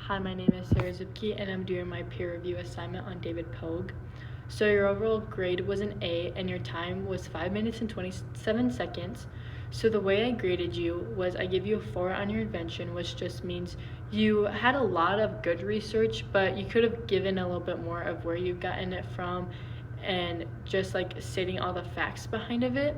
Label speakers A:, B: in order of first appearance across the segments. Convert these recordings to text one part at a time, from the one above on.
A: Hi, my name is Sarah Zubke, and I'm doing my peer review assignment on David Pogue. So your overall grade was an A, and your time was 5 minutes and 27 seconds. So the way I graded you was I give you a 4 on your invention, which just means you had a lot of good research, but you could have given a little bit more of where you've gotten it from and just like stating all the facts behind of it.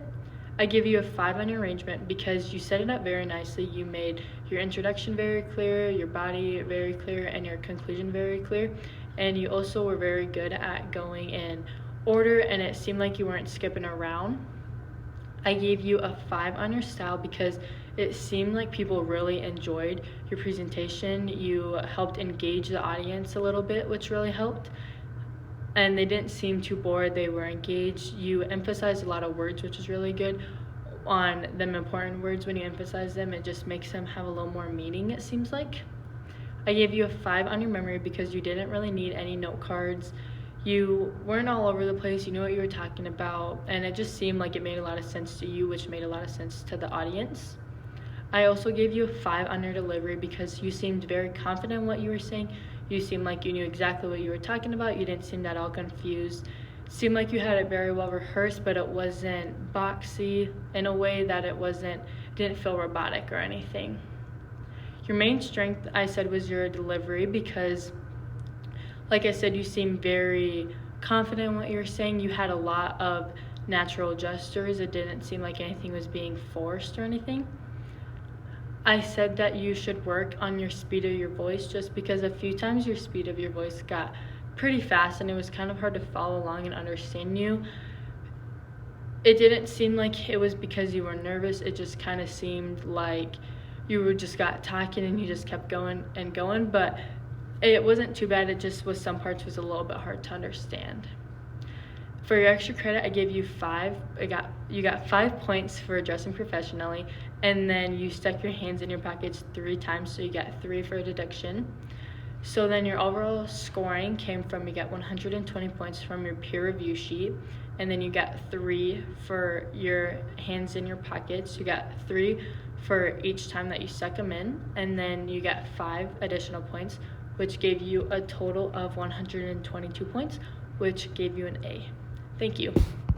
A: I give you a 5 on your arrangement because you set it up very nicely. You made your introduction very clear, your body very clear, and your conclusion very clear. And you also were very good at going in order, and it seemed like you weren't skipping around. I gave you a 5 on your style because it seemed like people really enjoyed your presentation. You helped engage the audience a little bit, which really helped. And they didn't seem too bored, they were engaged. You emphasized a lot of words, which is really good. On them important words, when you emphasize them, it just makes them have a little more meaning, it seems like. I gave you a 5 on your memory because you didn't really need any note cards. You weren't all over the place, you knew what you were talking about, and it just seemed like it made a lot of sense to you, which made a lot of sense to the audience. I also gave you a 5 on your delivery because you seemed very confident in what you were saying. You seemed like you knew exactly what you were talking about. You didn't seem at all confused. It seemed like you had it very well rehearsed, but it wasn't boxy in a way that didn't feel robotic or anything. Your main strength, I said, was your delivery because, like I said, you seemed very confident in what you were saying. You had a lot of natural gestures. It didn't seem like anything was being forced or anything. I said that you should work on your speed of your voice just because a few times your speed of your voice got pretty fast and it was kind of hard to follow along and understand you. It didn't seem like it was because you were nervous. It just kind of seemed like you just got talking and you just kept going and going, but it wasn't too bad. It just was some parts was a little bit hard to understand. For your extra credit, I gave you 5. You got 5 points for dressing professionally, and then you stuck your hands in your pockets 3 times, so you got 3 for deduction. So then your overall scoring came from, you got 120 points from your peer review sheet, and then you got 3 for your hands in your pockets. You got 3 for each time that you stuck them in, and then you got 5 additional points, which gave you a total of 122 points, which gave you an A. Thank you.